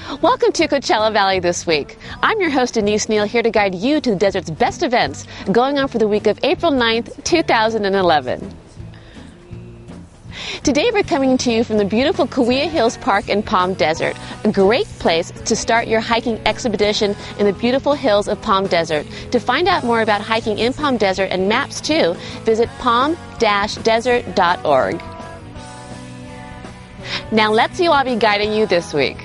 Welcome to Coachella Valley this week. I'm your host, Denise Neal, here to guide you to the desert's best events going on for the week of April 9th, 2011. Today we're coming to you from the beautiful Kauai Hills Park in Palm Desert, a great place to start your hiking expedition in the beautiful hills of Palm Desert. To find out more about hiking in Palm Desert and maps too, visit palm-desert.org. Now let's see who I'll be guiding you this week.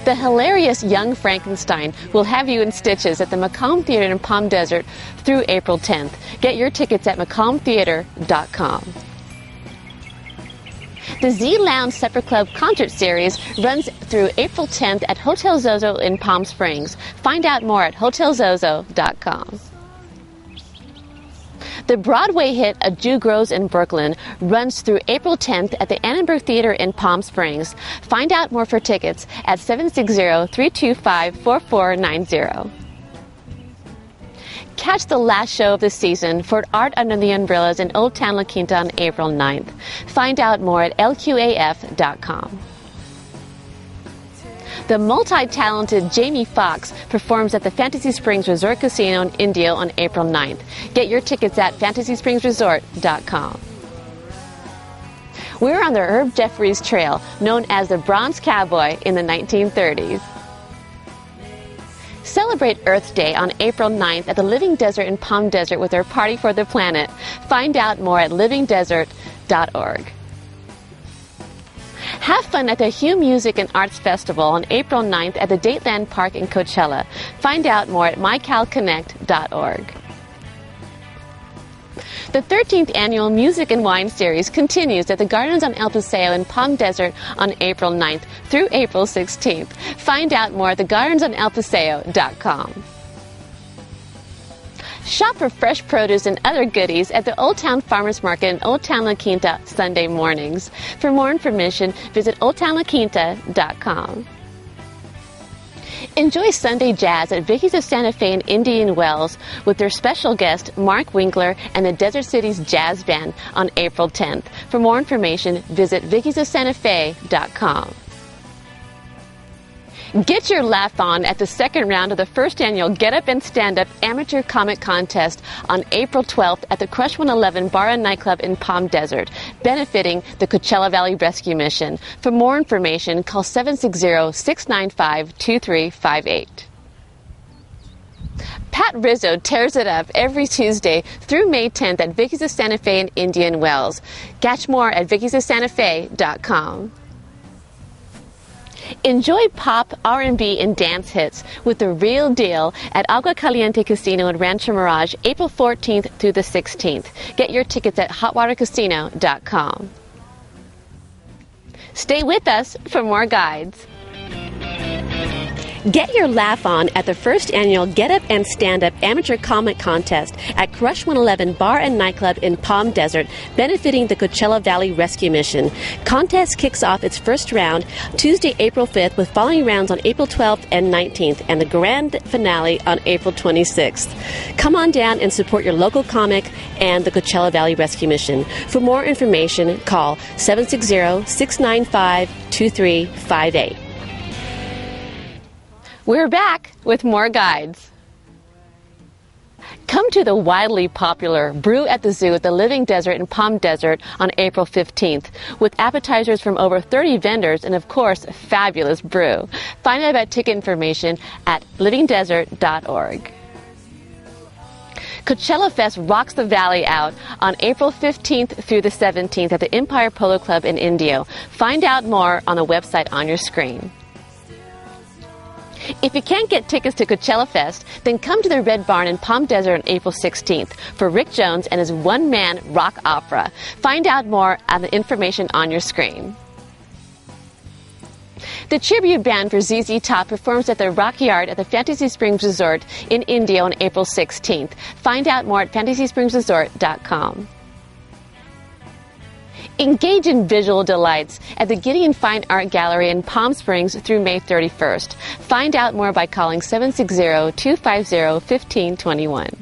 The hilarious Young Frankenstein will have you in stitches at the Macomb Theater in Palm Desert through April 10th. Get your tickets at maccombtheater.com. The Z Lounge Supper Club concert series runs through April 10th at Hotel Zozo in Palm Springs. Find out more at hotelzozo.com. The Broadway hit A Jew Grows in Brooklyn runs through April 10th at the Annenberg Theater in Palm Springs. Find out more for tickets at 760-325-4490. Catch the last show of the season for Art Under the Umbrellas in Old Town La Quinta on April 9th. Find out more at lqaf.com. The multi-talented Jamie Foxx performs at the Fantasy Springs Resort Casino in Indio on April 9th. Get your tickets at fantasyspringsresort.com. We're on the Herb Jeffries Trail, known as the Bronze Cowboy in the 1930s. Celebrate Earth Day on April 9th at the Living Desert in Palm Desert with our Party for the Planet. Find out more at livingdesert.org. Have fun at the Hue Music and Arts Festival on April 9th at the Dateland Park in Coachella. Find out more at mycalconnect.org. The 13th Annual Music and Wine Series continues at the Gardens on El Paseo in Palm Desert on April 9th through April 16th. Find out more at thegardensonelpaseo.com. Shop for fresh produce and other goodies at the Old Town Farmers Market in Old Town La Quinta Sunday mornings. For more information, visit oldtownlaquinta.com. Enjoy Sunday jazz at Vicky's of Santa Fe in Indian Wells with their special guest, Mark Winkler and the Desert Cities Jazz Band on April 10th. For more information, visit vickysofsantafe.com. Get your laugh on at the second round of the first annual Get Up and Stand Up Amateur Comic Contest on April 12th at the Crush 111 Bar and Nightclub in Palm Desert, benefiting the Coachella Valley Rescue Mission. For more information, call 760-695-2358. Pat Rizzo tears it up every Tuesday through May 10th at Vicky's of Santa Fe in Indian Wells. Catch more at vickysofsantafe.com. Enjoy pop, R&B, and dance hits with The Real Deal at Agua Caliente Casino in Rancho Mirage, April 14th through the 16th. Get your tickets at hotwatercasino.com. Stay with us for more guides. Get your laugh on at the first annual Get Up and Stand Up Amateur Comic Contest at Crush 111 Bar and Nightclub in Palm Desert, benefiting the Coachella Valley Rescue Mission. Contest kicks off its first round Tuesday, April 5th, with following rounds on April 12th and 19th, and the grand finale on April 26th. Come on down and support your local comic and the Coachella Valley Rescue Mission. For more information, call 760-695-2358. We're back with more guides. Come to the widely popular Brew at the Zoo at the Living Desert in Palm Desert on April 15th, with appetizers from over 30 vendors and, of course, fabulous brew. Find out about ticket information at livingdesert.org. Coachella Fest rocks the valley out on April 15th through the 17th at the Empire Polo Club in Indio. Find out more on the website on your screen. If you can't get tickets to Coachella Fest, then come to the Red Barn in Palm Desert on April 16th for Rick Jones and his one-man rock opera. Find out more on the information on your screen. The tribute band for ZZ Top performs at the Rockyard at the Fantasy Springs Resort in Indio on April 16th. Find out more at fantasyspringsresort.com. Engage in visual delights at the Gideon Fine Art Gallery in Palm Springs through May 31st. Find out more by calling 760-250-1521.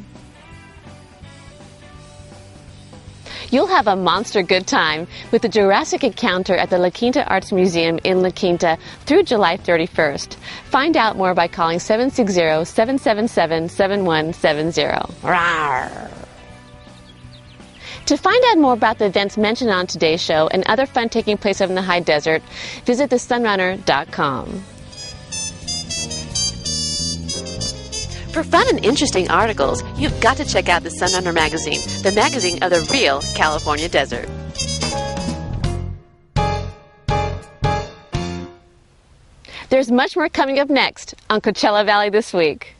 You'll have a monster good time with the Jurassic Encounter at the La Quinta Arts Museum in La Quinta through July 31st. Find out more by calling 760-777-7170. Rawr. To find out more about the events mentioned on today's show and other fun taking place over in the high desert, visit thesunrunner.com. For fun and interesting articles, you've got to check out the Sunrunner magazine, the magazine of the real California desert. There's much more coming up next on Coachella Valley This Week.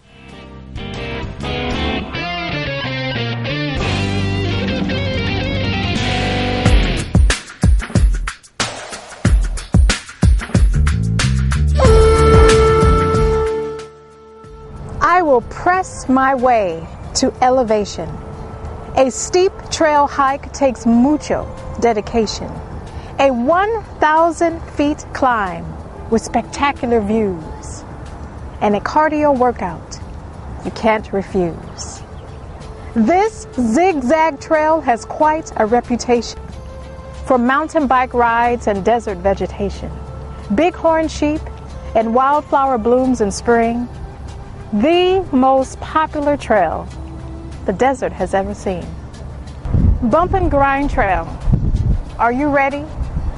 I will press my way to elevation. A steep trail hike takes mucho dedication. A 1,000 feet climb with spectacular views. And a cardio workout you can't refuse. This zigzag trail has quite a reputation for mountain bike rides and desert vegetation. Bighorn sheep and wildflower blooms in spring. The most popular trail the desert has ever seen. Bump and Grind Trail. Are you ready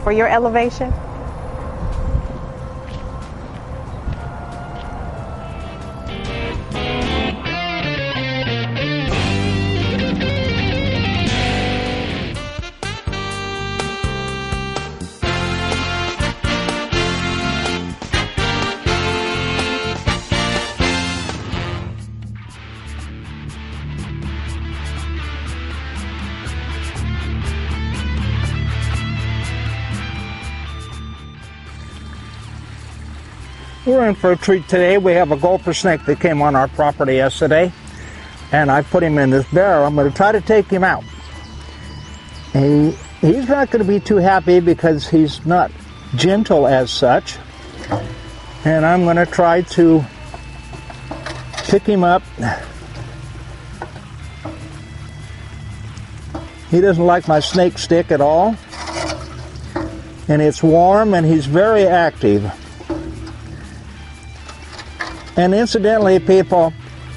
for your elevation? We're in for a treat today. We have a gopher snake that came on our property yesterday, and I put him in this barrel. I'm going to try to take him out. He's not going to be too happy because he's not gentle as such, and I'm going to try to pick him up. He doesn't like my snake stick at all, and it's warm, and he's very active. And incidentally, people,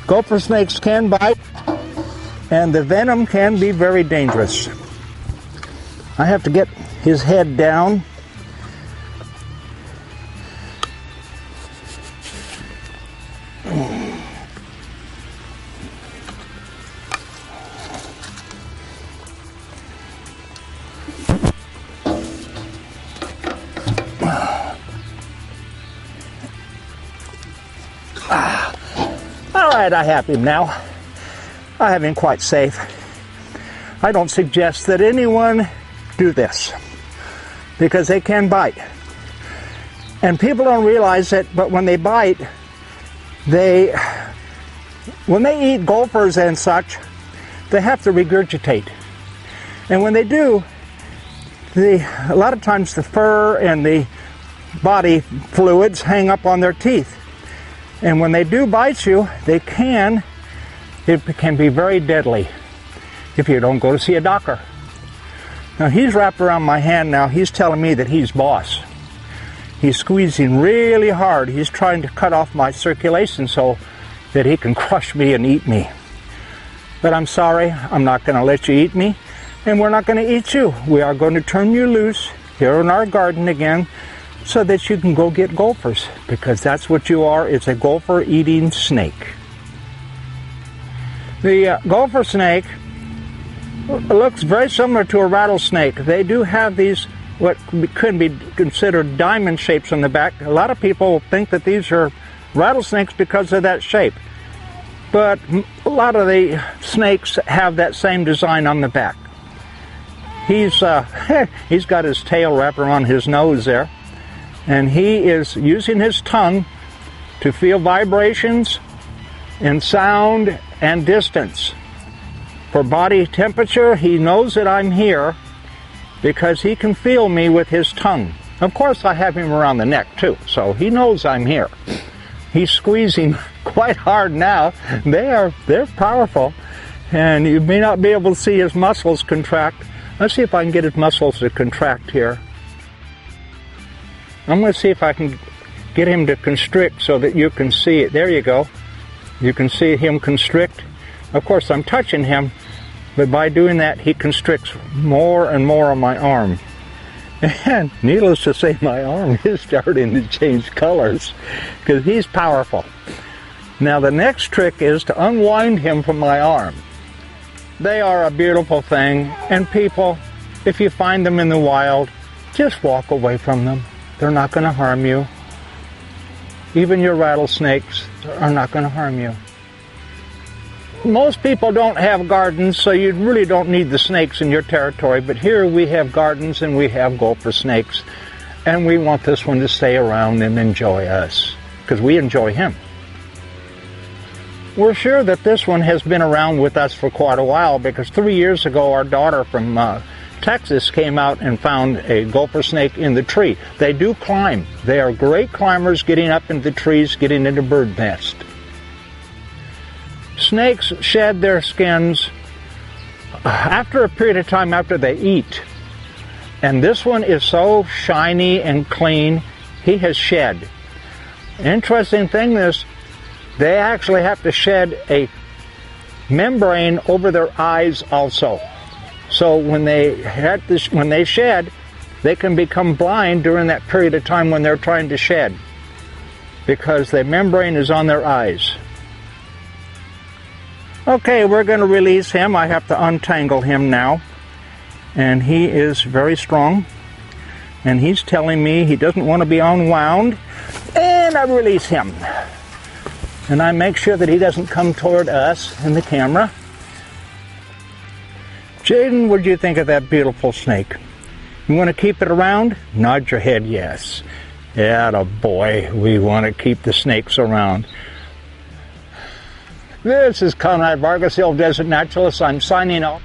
gopher snakes can bite, and the venom can be very dangerous. I have to get his head down. All right, I have him now. I have him quite safe. I don't suggest that anyone do this because they can bite. And people don't realize it, but when they bite, when they eat gophers and such, they have to regurgitate. And when they do, a lot of times the fur and the body fluids hang up on their teeth. And when they do bite you, it can be very deadly if you don't go to see a doctor. Now he's wrapped around my hand now. He's telling me that he's boss. He's squeezing really hard. He's trying to cut off my circulation so that he can crush me and eat me. But I'm sorry, I'm not going to let you eat me, and we're not going to eat you. We are going to turn you loose here in our garden again, so that you can go get gophers, because that's what you are. It's a gopher-eating snake. The gopher snake looks very similar to a rattlesnake. They do have these, what could be considered diamond shapes on the back. A lot of people think that these are rattlesnakes because of that shape. But a lot of the snakes have that same design on the back. He's got his tail wrapped around his nose there. And he is using his tongue to feel vibrations in sound and distance. For body temperature, he knows that I'm here because he can feel me with his tongue. Of course, I have him around the neck too, so he knows I'm here. He's squeezing quite hard now. They're powerful, and you may not be able to see his muscles contract, Let's see if I can get his muscles to contract here. I'm going to see if I can get him to constrict so that you can see it. There you go. You can see him constrict. Of course, I'm touching him, but by doing that, he constricts more and more on my arm. And needless to say, my arm is starting to change colors because he's powerful. Now, the next trick is to unwind him from my arm. They are a beautiful thing, and people, if you find them in the wild, just walk away from them. They're not going to harm you. Even your rattlesnakes are not going to harm you. Most people don't have gardens, so you really don't need the snakes in your territory, but here we have gardens and we have gopher snakes, and we want this one to stay around and enjoy us, because we enjoy him. We're sure that this one has been around with us for quite a while, because 3 years ago our daughter from Texas came out and found a gopher snake in the tree. They do climb. They are great climbers, getting up into trees, getting into bird nests. Snakes shed their skins after a period of time after they eat. And this one is so shiny and clean, he has shed. Interesting thing is, they actually have to shed a membrane over their eyes also. So when they shed, they can become blind during that period of time when they're trying to shed, because the membrane is on their eyes. Okay, we're going to release him. I have to untangle him now. And he is very strong. And he's telling me he doesn't want to be unwound. And I release him. And I make sure that he doesn't come toward us in the camera. Jaden, what do you think of that beautiful snake? You want to keep it around? Nod your head yes. Attaboy, we want to keep the snakes around. This is Conrad Vargas, the Old Desert Naturalist. I'm signing off.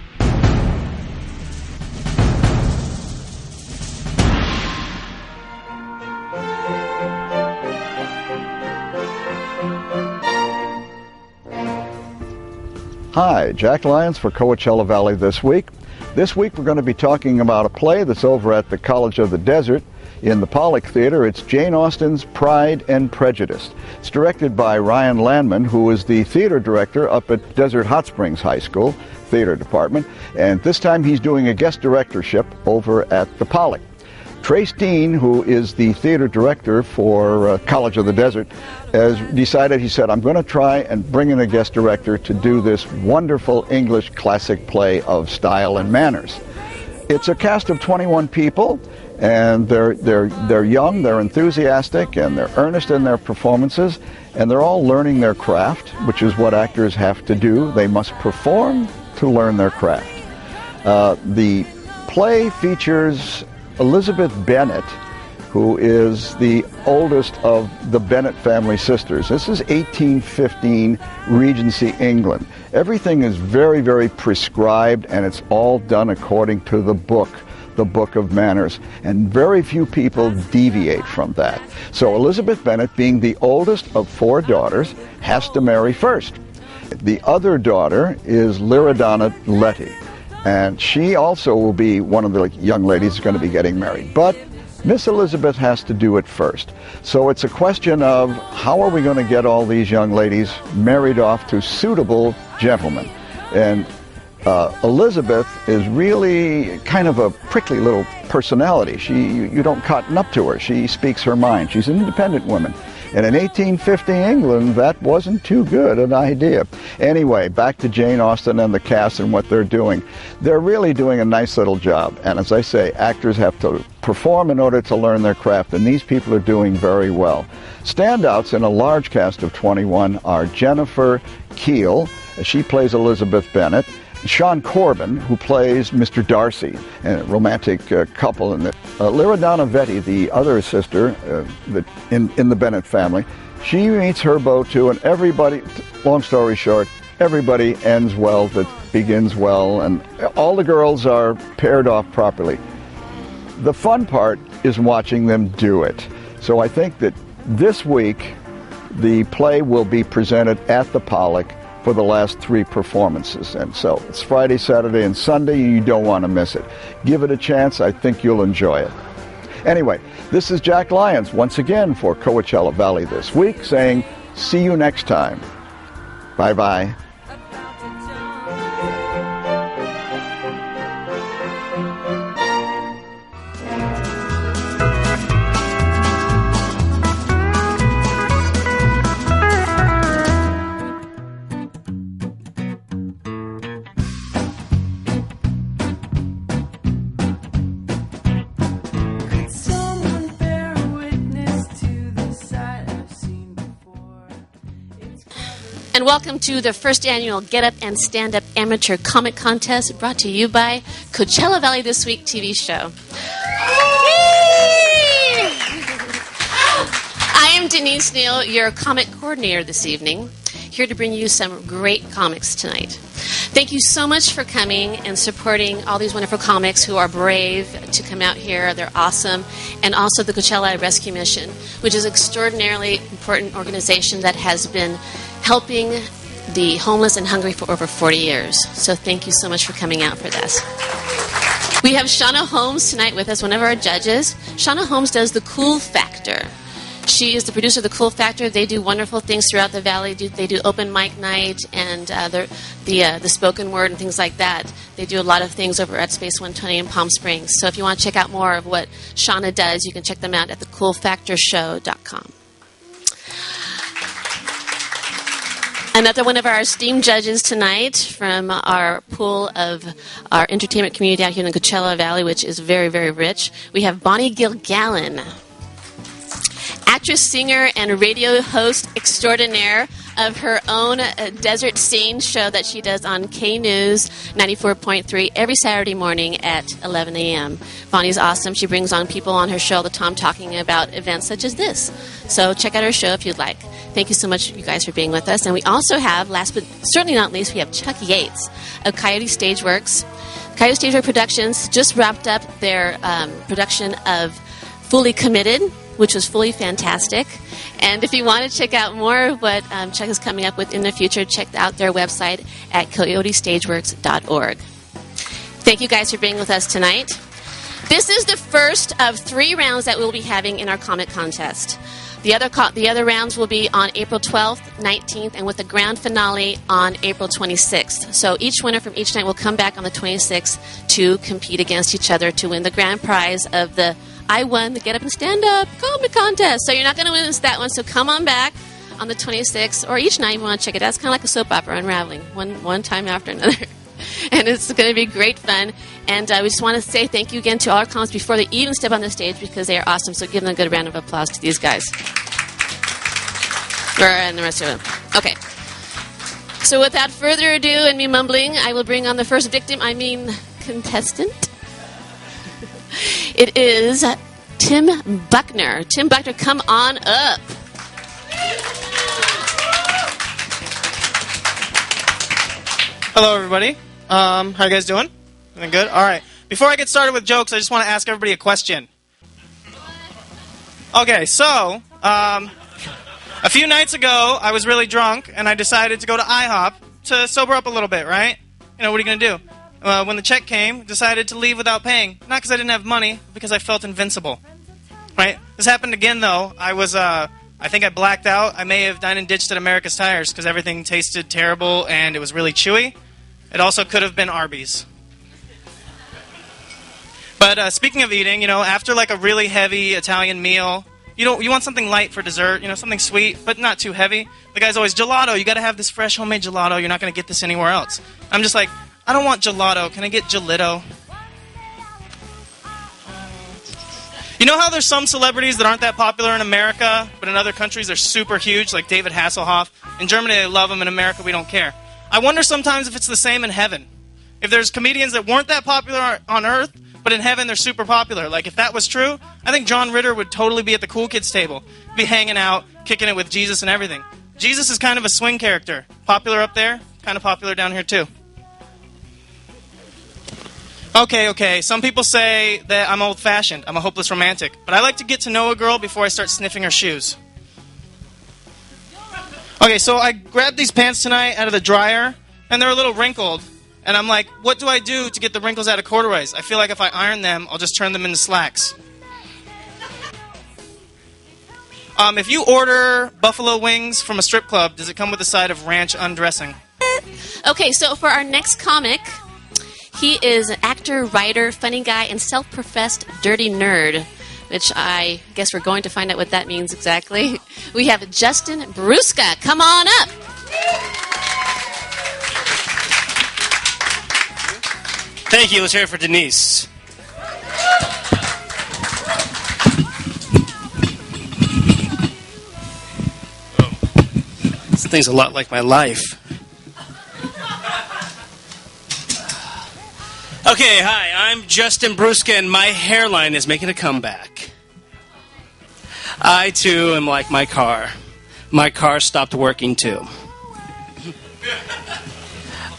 Hi, Jack Lyons for Coachella Valley This Week. This week we're going to be talking about a play that's over at the College of the Desert in the Pollock Theater. It's Jane Austen's Pride and Prejudice. It's directed by Ryan Landman, who is the theater director up at Desert Hot Springs High School Theater Department, and this time he's doing a guest directorship over at the Pollock. Trace Dean, who is the theater director for College of the Desert, has decided, he said, I'm going to try and bring in a guest director to do this wonderful English classic play of style and manners. It's a cast of 21 people, and they're young, they're enthusiastic, and they're earnest in their performances, and they're all learning their craft, which is what actors have to do. They must perform to learn their craft. The play features Elizabeth Bennet, who is the oldest of the Bennet family sisters. This is 1815 Regency England. Everything is very, very prescribed, and it's all done according to the Book of Manners, and very few people deviate from that. So Elizabeth Bennet, being the oldest of 4 daughters, has to marry first. The other daughter is Lyradonna Letty, and she also will be one of the young ladies who's going to be getting married. But Miss Elizabeth has to do it first. So it's a question of how are we going to get all these young ladies married off to suitable gentlemen. And Elizabeth is really kind of a prickly little personality. You don't cotton up to her. She speaks her mind. She's an independent woman. And in 1850 England, that wasn't too good an idea. Anyway, back to Jane Austen and the cast and what they're doing. They're really doing a nice little job. And as I say, actors have to perform in order to learn their craft, and these people are doing very well. Standouts in a large cast of 21 are Jennifer Keel. She plays Elizabeth Bennet. Sean Corbin, who plays Mr. Darcy, a romantic couple, and Lyradonna Vetty, the other sister in the Bennet family, she meets her beau too, and everybody, long story short, everybody ends well that begins well, and all the girls are paired off properly. The fun part is watching them do it. So I think that this week the play will be presented at the Pollock for the last 3 performances. And so it's Friday, Saturday, and Sunday. You don't want to miss it. Give it a chance. I think you'll enjoy it. Anyway, this is Jack Lyons once again for Coachella Valley This Week saying, see you next time. Bye-bye. And welcome to the first annual Get Up and Stand Up Amateur Comic Contest brought to you by Coachella Valley This Week TV show. I am Denise Neal, your comic coordinator this evening, here to bring you some great comics tonight. Thank you so much for coming and supporting all these wonderful comics who are brave to come out here. They're awesome. And also the Coachella Rescue Mission, which is an extraordinarily important organization that has been helping the homeless and hungry for over 40 years. So thank you so much for coming out for this. We have Shauna Holmes tonight with us, one of our judges. Shauna Holmes does the Cool Factor. She is the producer of the Cool Factor. They do wonderful things throughout the valley. They do open mic night and the spoken word and things like that. They do a lot of things over at Space 120 in Palm Springs. So if you want to check out more of what Shauna does, you can check them out at thecoolfactorshow.com. Another one of our esteemed judges tonight from our pool of our entertainment community out here in the Coachella Valley, which is very, very rich. We have Bonnie Gilgallen, actress, singer, and radio host extraordinaire of her own Desert Scene show that she does on K News 94.3 every Saturday morning at 11 a.m. Bonnie's awesome. She brings on people on her show all the time talking about events such as this. So check out her show if you'd like. Thank you so much, you guys, for being with us. And we also have, last but certainly not least, we have Chuck Yates of Coyote Stageworks. Coyote Stageworks Productions just wrapped up their production of Fully Committed, which was fully fantastic. And if you want to check out more of what Chuck is coming up with in the future, check out their website at coyotestageworks.org. Thank you guys for being with us tonight. This is the first of 3 rounds that we'll be having in our comic contest. The other rounds will be on April 12th, 19th, and with the grand finale on April 26th. So each winner from each night will come back on the 26th to compete against each other to win the grand prize of the I won the Get Up and Stand Up comic contest. So you're not going to win that one. So come on back on the 26th, or each night you want to check it out. It's kind of like a soap opera unraveling, one time after another. And it's going to be great fun. And we just want to say thank you again to all our comics before they even step on the stage, because they are awesome. So give them a good round of applause to these guys. And the rest of them. Okay. So without further ado and me mumbling, I will bring on the first contestant. It is Tim Buckner. Tim Buckner, come on up. Hello, everybody. How you guys doing? Doing good? All right. Before I get started with jokes, I just want to ask everybody a question. Okay, so a few nights ago, I was really drunk, and I decided to go to IHOP to sober up a little bit, right? You know, what are you going to do? When the check came, decided to leave without paying. Not because I didn't have money, but because I felt invincible. Right? This happened again, though. I think I blacked out. I may have dined and ditched at America's Tires because everything tasted terrible and it was really chewy. It also could have been Arby's. But speaking of eating, you know, after like a really heavy Italian meal, you want something light for dessert, you know, something sweet, but not too heavy. The guy's always, gelato, you got to have this fresh homemade gelato. You're not going to get this anywhere else. I'm just like, I don't want gelato. Can I get gelito? You know how there's some celebrities that aren't that popular in America, but in other countries they're super huge, like David Hasselhoff? In Germany they love him, in America we don't care. I wonder sometimes if it's the same in heaven. If there's comedians that weren't that popular on Earth, but in heaven they're super popular. Like, if that was true, I think John Ritter would totally be at the cool kids table. Be hanging out, kicking it with Jesus and everything. Jesus is kind of a swing character. Popular up there, kind of popular down here too. Okay. Some people say that I'm old-fashioned. I'm a hopeless romantic. But I like to get to know a girl before I start sniffing her shoes. Okay, so I grabbed these pants tonight out of the dryer, and they're a little wrinkled. And I'm like, what do I do to get the wrinkles out of corduroys? I feel like if I iron them, I'll just turn them into slacks. If you order buffalo wings from a strip club, does it come with a side of ranch undressing? Okay, so for our next comic, he is an actor, writer, funny guy, and self-professed dirty nerd, which I guess we're going to find out what that means exactly. We have Justin Brusca. Come on up. Thank you. Let's hear it for Denise. This thing's a lot like my life. Okay, hi, I'm Justin Brusca, and my hairline is making a comeback. I, too, am like my car. My car stopped working, too.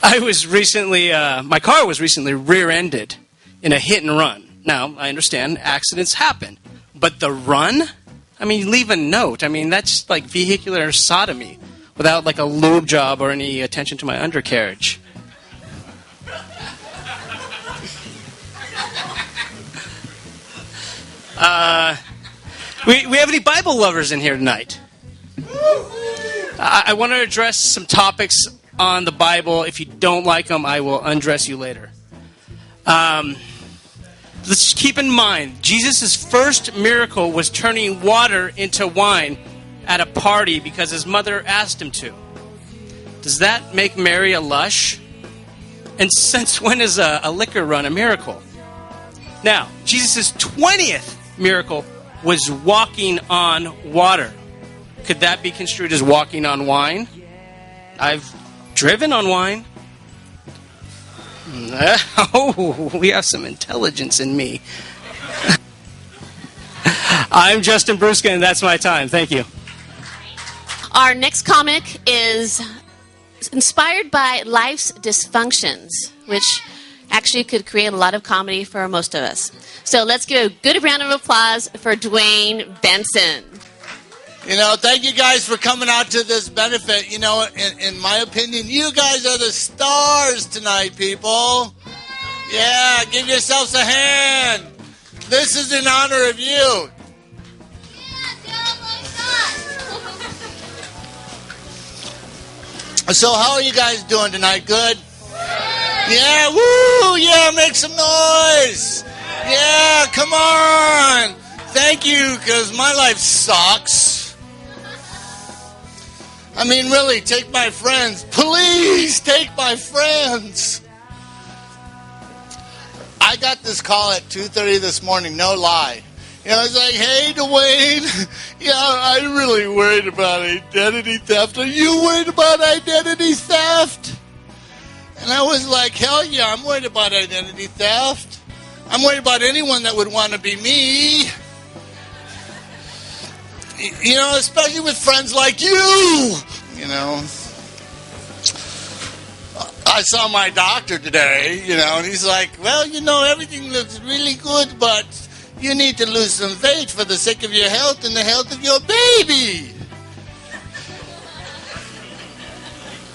My car was recently rear-ended in a hit and run. Now, I understand accidents happen, but the run? I mean, leave a note. I mean, that's like vehicular sodomy without like a lube job or any attention to my undercarriage. We have any Bible lovers in here tonight? I want to address some topics on the Bible. If you don't like them, I will undress you later. Let's just keep in mind, Jesus' first miracle was turning water into wine at a party because his mother asked him to. Does that make Mary a lush? And since when is a liquor run a miracle? Now, Jesus' 20th miracle was walking on water. Could that be construed as walking on wine? I've driven on wine. Oh, we have some intelligence in me. I'm Justin Brusca, and that's my time. Thank you. Our next comic is inspired by life's dysfunctions, which actually could create a lot of comedy for most of us. So let's give a good round of applause for Dwayne Benson. You know, thank you guys for coming out to this benefit. You know, in my opinion, you guys are the stars tonight, people. Yeah, give yourselves a hand. This is in honor of you. So how are you guys doing tonight? Good? Yeah, woo! Yeah, make some noise! Yeah, come on! Thank you, because my life sucks. I mean, really, take my friends. Please, take my friends. I got this call at 2:30 this morning, no lie. You know, it's like, hey, Dwayne, yeah, I'm really worried about identity theft. Are you worried about identity theft? And I was like, hell yeah, I'm worried about identity theft. I'm worried about anyone that would want to be me. You know, especially with friends like you. You know, I saw my doctor today, you know, and he's like, well, you know, everything looks really good, but you need to lose some weight for the sake of your health and the health of your baby.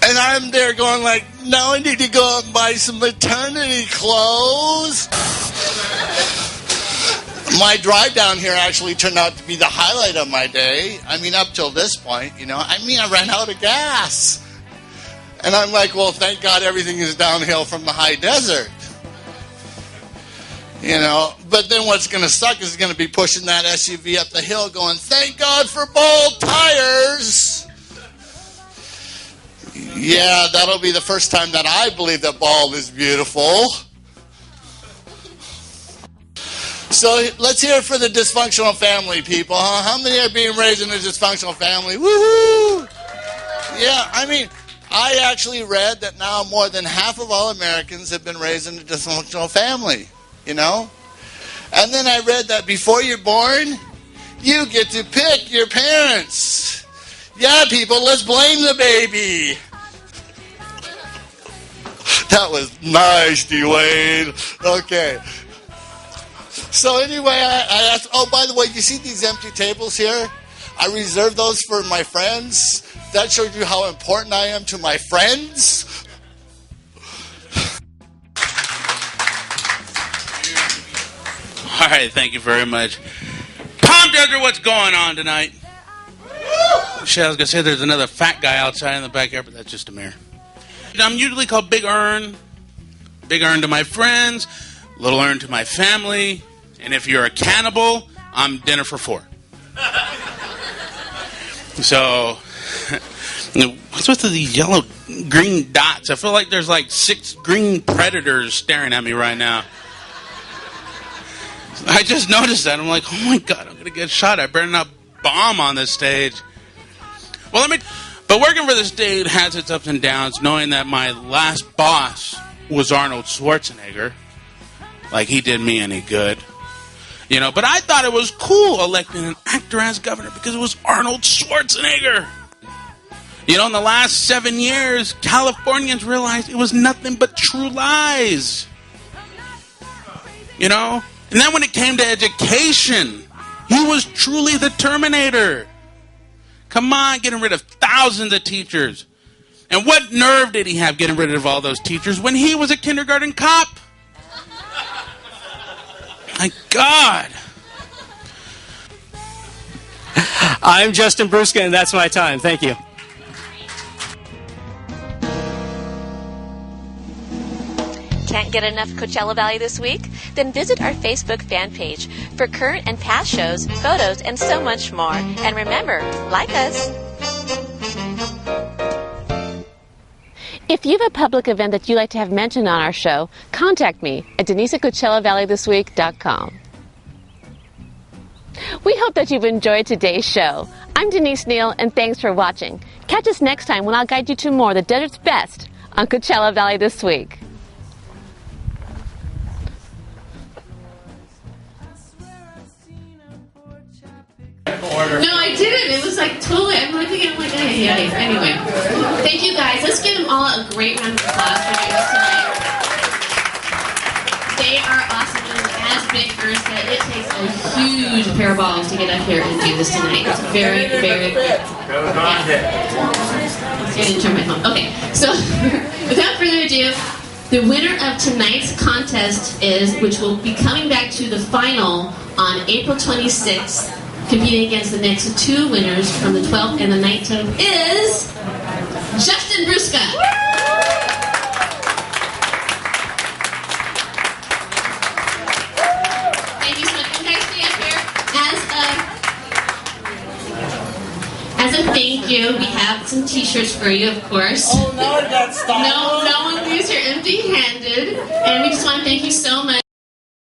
And I'm there going like, now I need to go out and buy some maternity clothes. My drive down here actually turned out to be the highlight of my day. I mean, up till this point, you know. I mean, I ran out of gas. And I'm like, well, thank God everything is downhill from the high desert. You know, but then what's going to suck is going to be pushing that SUV up the hill going, thank God for bald tires. Yeah, that'll be the first time that I believe that bald is beautiful. So let's hear it for the dysfunctional family, people. Huh? How many are being raised in a dysfunctional family? Woohoo! Yeah, I mean, I actually read that now more than half of all Americans have been raised in a dysfunctional family. You know? And then I read that before you're born, you get to pick your parents. Yeah, people, let's blame the baby. That was nice, Dwayne. Okay. So anyway, I asked, oh, by the way, you see these empty tables here? I reserved those for my friends That shows you how important I am to my friends. All right, thank you very much. Palm Desert, what's going on tonight? Shit, I was going to say there's another fat guy outside in the backyard, but that's just a mirror. I'm usually called Big Earn. Big Earn to my friends, Little Earn to my family, and if you're a cannibal, I'm dinner for 4. So, what's with these yellow, green dots? I feel like there's like 6 green predators staring at me right now. I just noticed that. I'm like, oh my God, I'm going to get shot. I better not bomb on this stage. Well, but working for this state has its ups and downs, knowing that my last boss was Arnold Schwarzenegger. Like, he did me any good. You know, but I thought it was cool electing an actor as governor because it was Arnold Schwarzenegger. You know, in the last 7 years, Californians realized it was nothing but true lies. You know? And then when it came to education, he was truly the Terminator. Come on, getting rid of thousands of teachers. And what nerve did he have getting rid of all those teachers when he was a kindergarten cop? My God. I'm Justin Bruska, and that's my time. Thank you. Can't get enough Coachella Valley this week? Then visit our Facebook fan page for current and past shows, photos, and so much more. And remember, like us. If you have a public event that you'd like to have mentioned on our show, contact me at Denise at CoachellaValleyThisWeek.com. We hope that you've enjoyed today's show. I'm Denise Neal, and thanks for watching. Catch us next time when I'll guide you to more of the desert's best on Coachella Valley This Week. No, I didn't. It was like totally, I'm looking at it like, hey. Anyway, thank you guys. Let's give them all a great round of applause for doing this tonight. They are awesome. And as Big Earn said, it takes a huge pair of balls to get up here and do this tonight. It's very, very good. I didn't turn my phone. Okay, so without further ado, the winner of tonight's contest which will be coming back to the final on April 26th, competing against the next 2 winners from the 12th and the 19th, is Justin Bruska. Thank you so much. You guys stay up here. As a thank you, we have some t-shirts for you, of course. Oh, no, that's stop. No one leaves here empty-handed. And we just want to thank you so much